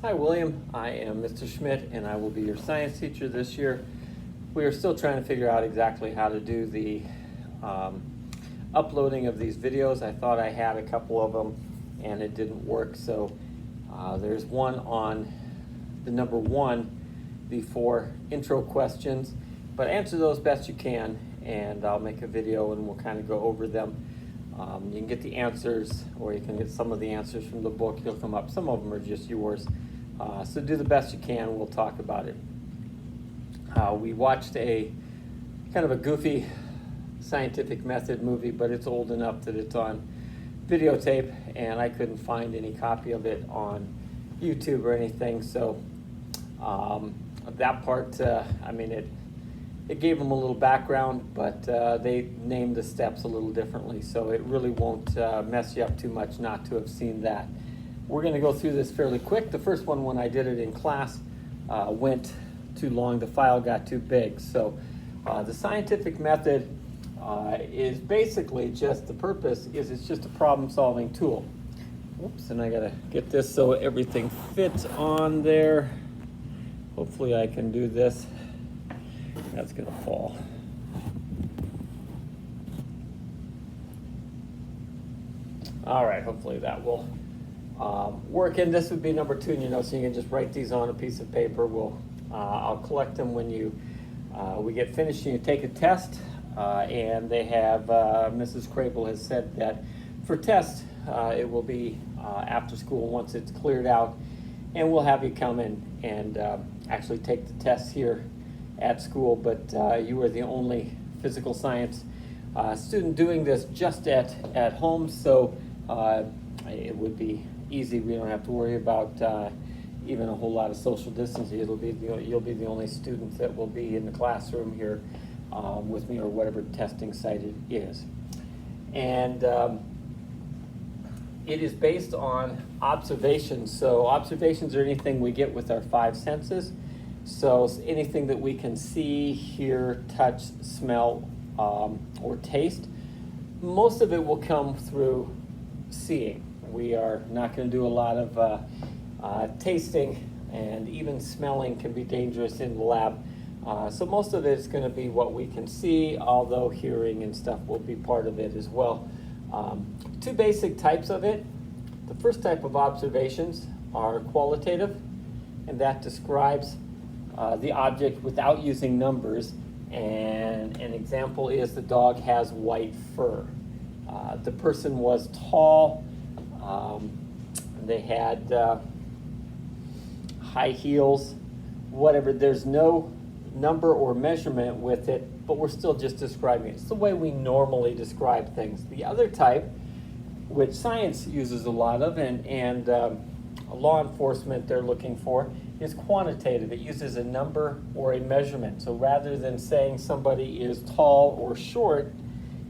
Hi, William. I am Mr. Schmidt, and I will be your science teacher this year. We are still trying to figure out exactly how to do the uploading of these videos. I thought I had a couple of them, and it didn't work. So there's one on the number 1, the 4 intro questions. But answer those best you can, and I'll make a video, and we'll kind of go over them. You can get the answers, or you can get some of the answers from the book. They'll come up. Some of them are just yours. So do the best you can. We'll talk about it. We watched a kind of a goofy scientific method movie, but it's old enough that it's on videotape, and I couldn't find any copy of it on YouTube or anything. So that part, it gave them a little background, but they named the steps a little differently, so it really won't mess you up too much not to have seen that. We're going to go through this fairly quick. The first one, when I did it in class, went too long. The file got too big. So the scientific method is basically just, the purpose is it's just a problem-solving tool. Oops, and I got to get this so everything fits on there. Hopefully I can do this. That's going to fall. All right, hopefully that will work. And this would be number 2 in your notes, so you can just write these on a piece of paper. I'll collect them when we get finished and you take a test. And they have, Mrs. Crable has said that for tests, it will be after school once it's cleared out, and we'll have you come in and actually take the tests here at school. But you are the only physical science student doing this just at home, so it would be easy. We don't have to worry about even a whole lot of social distancing. You'll be the only student that will be in the classroom here with me, or whatever testing site it is. And it is based on observations. So observations are anything we get with our 5 senses. So anything that we can see, hear, touch, smell, or taste. Most of it will come through seeing. We are not going to do a lot of tasting, and even smelling can be dangerous in the lab. So most of it is going to be what we can see, although hearing and stuff will be part of it as well. 2 basic types of it. The first type of observations are qualitative, and that describes the object without using numbers. And an example is the dog has white fur. The person was tall. They had high heels, whatever. There's no number or measurement with it, but we're still just describing it. It's the way we normally describe things. The other type, which science uses a lot of, and law enforcement they're looking for, is quantitative. It uses a number or a measurement. So rather than saying somebody is tall or short,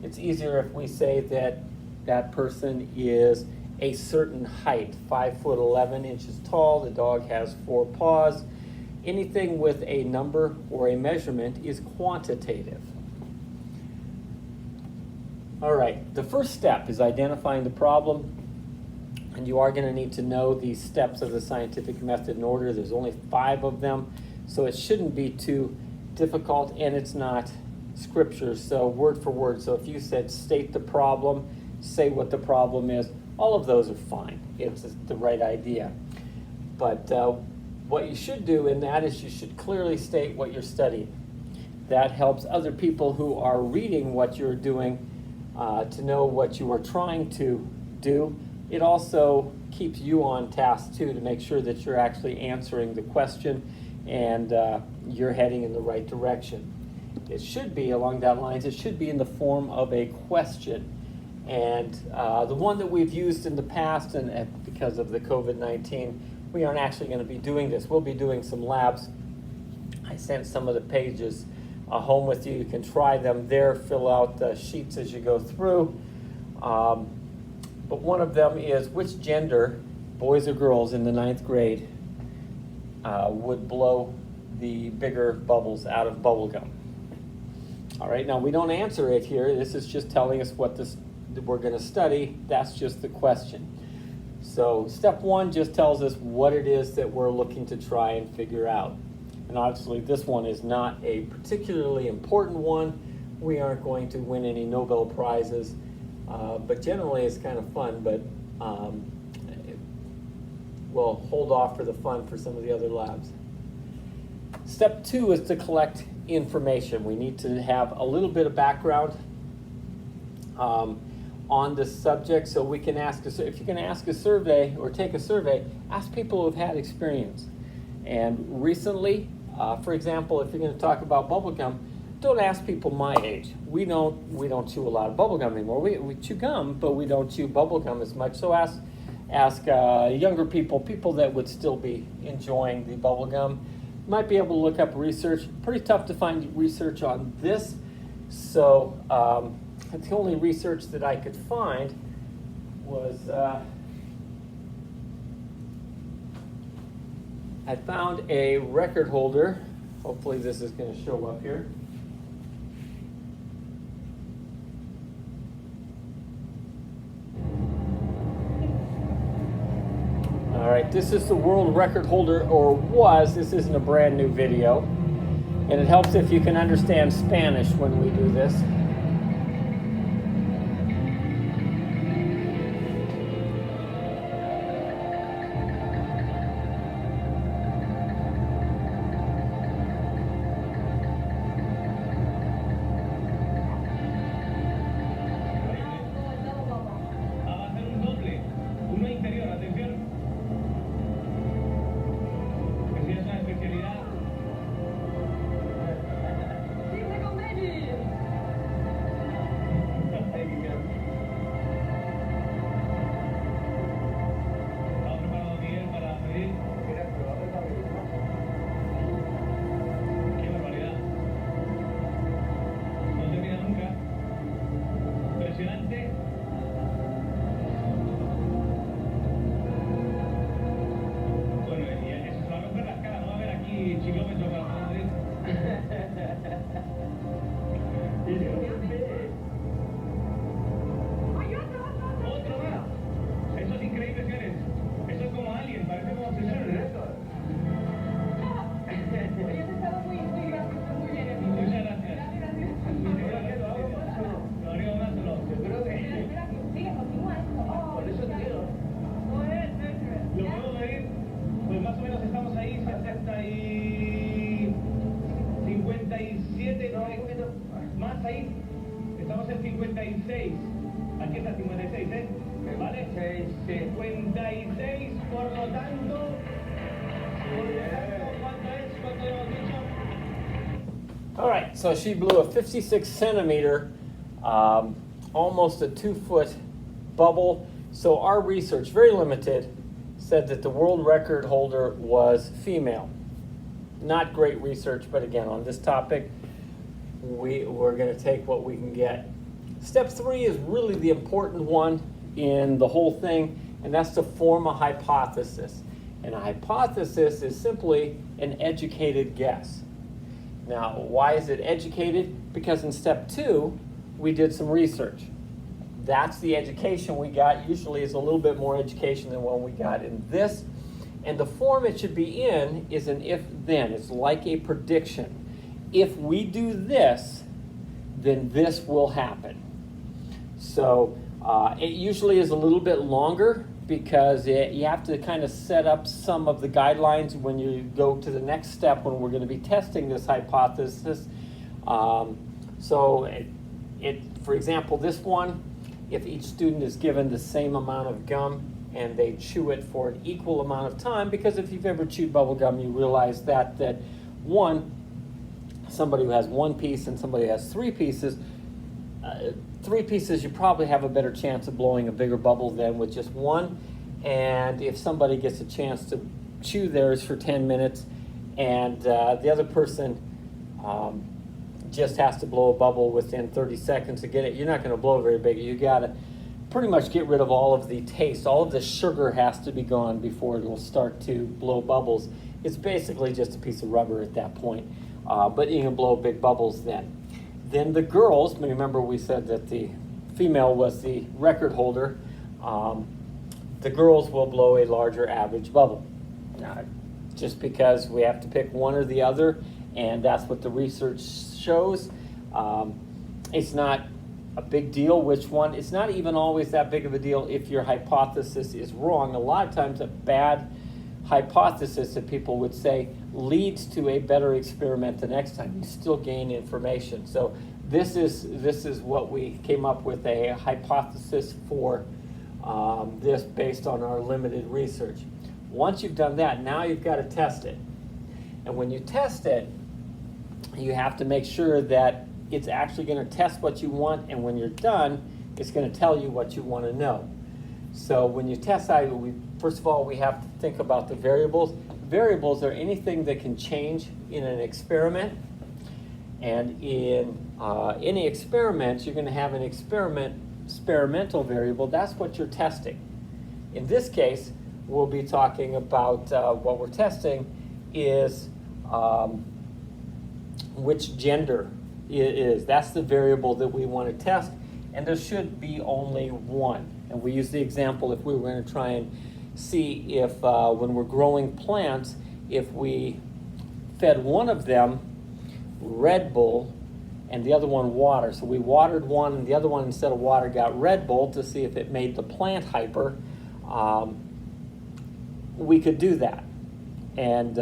it's easier if we say that that person is a certain height, 5'11" tall. The dog has 4 paws. Anything with a number or a measurement is quantitative. All right, the first step is identifying the problem, and you are going to need to know the steps of the scientific method in order. There's only 5 of them, so it shouldn't be too difficult, and it's not scripture, so word for word. So if you said state the problem, say what the problem is, all of those are fine. It's the right idea. But what you should do in that is you should clearly state what you're studying. That helps other people who are reading what you're doing to know what you are trying to do. It also keeps you on task too, to make sure that you're actually answering the question and you're heading in the right direction. It should be along that lines. It should be in the form of a question. And the one that we've used in the past, and because of the COVID-19, we aren't actually going to be doing this. We'll be doing some labs. I sent some of the pages home with you. You can try them there, fill out the sheets as you go through. But one of them is, which gender, boys or girls in the 9th grade, would blow the bigger bubbles out of bubble gum? All right, now we don't answer it here. This is just telling us what we're going to study. That's just the question. So step one just tells us what it is that we're looking to try and figure out. And obviously this one is not a particularly important one. We aren't going to win any Nobel Prizes, but generally it's kind of fun, but we'll hold off for the fun for some of the other labs. Step two is to collect information. We need to have a little bit of background on the subject, so we can ask, if you're going to ask a survey or take a survey, ask people who've had experience. And recently, for example, if you're going to talk about bubble gum, don't ask people my age. We don't chew a lot of bubble gum anymore. We chew gum, but we don't chew bubble gum as much. So ask younger people that would still be enjoying the bubble gum. You might be able to look up research. Pretty tough to find research on this. So the only research that I could find was I found a record holder. Hopefully this is going to show up here. All right, this is the world record holder, or was. This isn't a brand new video. And it helps if you can understand Spanish when we do this. Más ahí, estamos en 56. Aquí está 56, ¿eh? ¿Vale? 56, por lo tanto, ¿cuánto es? ¿Cuánto hemos dicho? All right, so she blew a 56 centimeter, almost a 2-foot bubble. So our research, very limited, said that the world record holder was female. Not great research, but again, on this topic, we're going to take what we can get. Step 3 is really the important one in the whole thing, and that's to form a hypothesis. And a hypothesis is simply an educated guess. Now, why is it educated? Because in step 2, we did some research. That's the education we got. Usually is a little bit more education than what we got in this. And the form it should be in is an if-then. It's like a prediction. If we do this, then this will happen. So it usually is a little bit longer because you have to kind of set up some of the guidelines when you go to the next step when we're going to be testing this hypothesis. For example, this one, if each student is given the same amount of gum and they chew it for an equal amount of time, because if you've ever chewed bubble gum, you realize that somebody who has 1 piece and somebody who has 3 pieces, 3 pieces, you probably have a better chance of blowing a bigger bubble than with just 1. And if somebody gets a chance to chew theirs for 10 minutes and the other person just has to blow a bubble within 30 seconds to get it, you're not going to blow very big. You got to pretty much get rid of all of the taste. All of the sugar has to be gone before it will start to blow bubbles. It's basically just a piece of rubber at that point. But you can blow big bubbles then. Then the girls, remember we said that the female was the record holder. the girls will blow a larger average bubble. Now, just because we have to pick one or the other, and that's what the research shows. It's not a big deal which one. It's not even always that big of a deal if your hypothesis is wrong. A lot of times a bad hypothesis that people would say leads to a better experiment the next time. You still gain information. So this is what we came up with, a hypothesis for this based on our limited research. Once you've done that, now you've got to test it. And when you test it, you have to make sure that it's actually going to test what you want, and when you're done, it's going to tell you what you want to know. So when you test that, first of all, we have to think about the variables. Variables are anything that can change in an experiment. And in any experiment, you're going to have an experimental variable. That's what you're testing. In this case, we'll be talking about what we're testing is which gender it is. That's the variable that we want to test, and there should be only one. And we use the example, if we were going to try and see if when we're growing plants, if we fed one of them Red Bull and the other one water. So we watered one, and the other one, instead of water, got Red Bull to see if it made the plant hyper. We could do that. And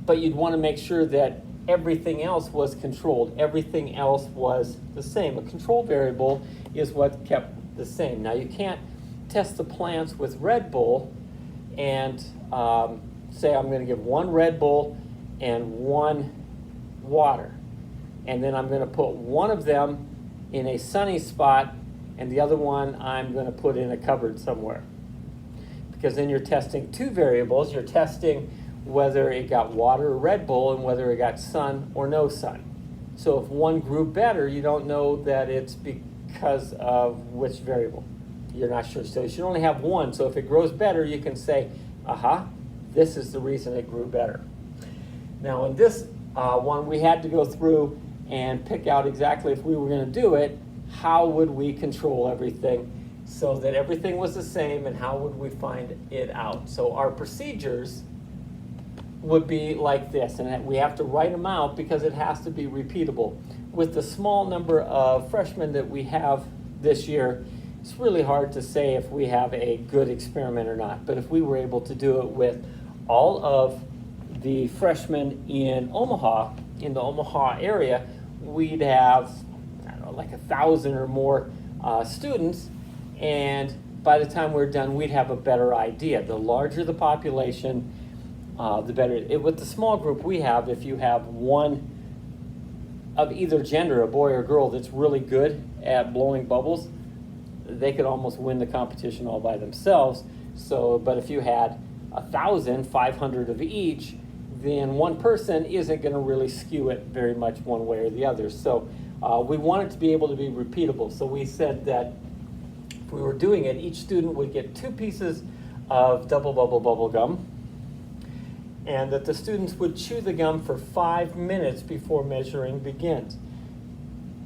but you'd want to make sure that everything else was controlled. Everything else was the same. A control variable is what kept the same. Now you can't test the plants with Red Bull and say I'm going to give one Red Bull and one water, and then I'm going to put one of them in a sunny spot and the other one I'm going to put in a cupboard somewhere, because then you're testing two variables. You're testing whether it got water or Red Bull and whether it got sun or no sun. So if one grew better, you don't know that it's because of which variable. You're not sure. So you should only have one. So if it grows better, you can say, aha, this is the reason it grew better. Now in this one, we had to go through and pick out exactly, if we were going to do it, how would we control everything so that everything was the same, and how would we find it out? So our procedures would be like this, and we have to write them out because it has to be repeatable. With the small number of freshmen that we have this year, it's really hard to say if we have a good experiment or not. But if we were able to do it with all of the freshmen in Omaha, in the Omaha area, we'd have, I don't know, like 1,000 or more students, and by the time we're done, we'd have a better idea. The larger the population, the better. With the small group we have, if you have one of either gender, a boy or girl, that's really good at blowing bubbles, they could almost win the competition all by themselves. So, but if you had 1,000, 500 of each, then one person isn't going to really skew it very much one way or the other. So we want it to be able to be repeatable. So we said that if we were doing it, each student would get 2 pieces of double bubble gum, and that the students would chew the gum for 5 minutes before measuring begins.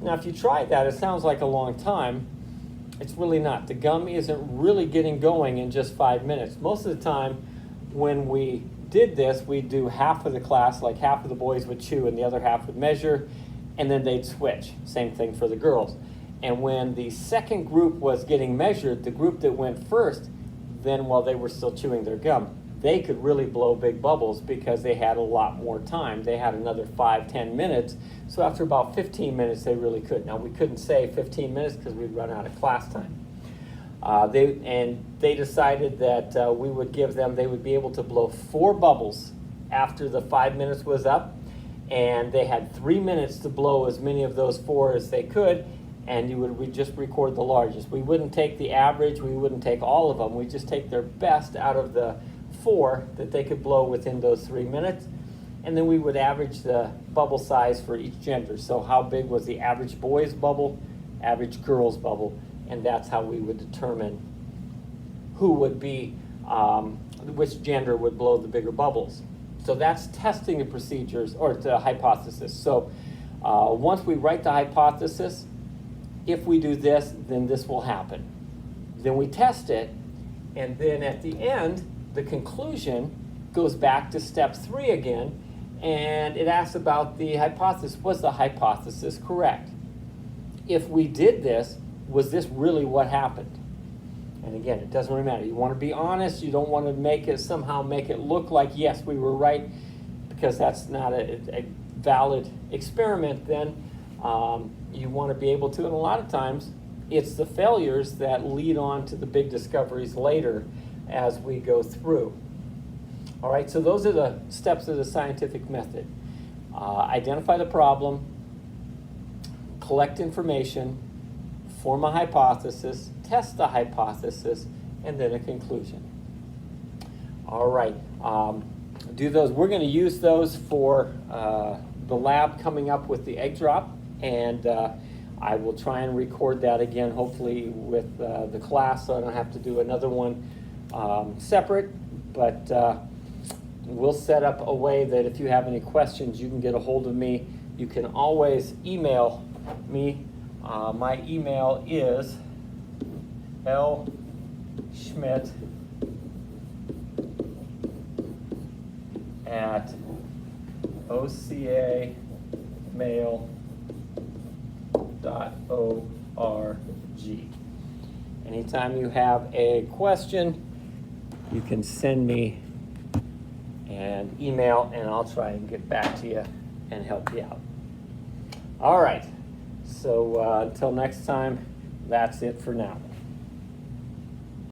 Now, if you try that, it sounds like a long time. It's really not. The gum isn't really getting going in just 5 minutes. Most of the time, when we did this, we'd do half of the class, like half of the boys would chew and the other half would measure, and then they'd switch. Same thing for the girls. And when the second group was getting measured, the group that went first, then while they were still chewing their gum, they could really blow big bubbles because they had a lot more time. They had another 5-10 minutes. So after about 15 minutes, they really could. Now, we couldn't say 15 minutes because we'd run out of class time. They decided that we would give them, they would be able to blow 4 bubbles after the 5 minutes was up. And they had 3 minutes to blow as many of those 4 as they could. And we'd just record the largest. We wouldn't take the average. We wouldn't take all of them. We'd just take their best out of the 4 that they could blow within those 3 minutes, and then we would average the bubble size for each gender. So how big was the average boy's bubble, average girl's bubble, and that's how we would determine who would be, which gender would blow the bigger bubbles. So that's testing the procedures, or the hypothesis. So once we write the hypothesis, if we do this, then this will happen. Then we test it, And then at the end, the conclusion goes back to step 3 again, and it asks about the hypothesis. Was the hypothesis correct? If we did this, was this really what happened? And again, it doesn't really matter. You want to be honest. You don't want to somehow make it look like, yes, we were right, because that's not a valid experiment then. You want to be able to, and a lot of times, it's the failures that lead on to the big discoveries later as we go through. All right, so those are the steps of the scientific method. Identify the problem, collect information, form a hypothesis, test the hypothesis, and then a conclusion. All right, do those. We're going to use those for the lab coming up with the egg drop, and I will try and record that again, hopefully with the class, so I don't have to do another one separate, but we'll set up a way that if you have any questions, you can get a hold of me. You can always email me. My email is lschmidt@ocamail.org. Anytime you have a question, you can send me an email, and I'll try and get back to you and help you out. All right, so until next time, that's it for now.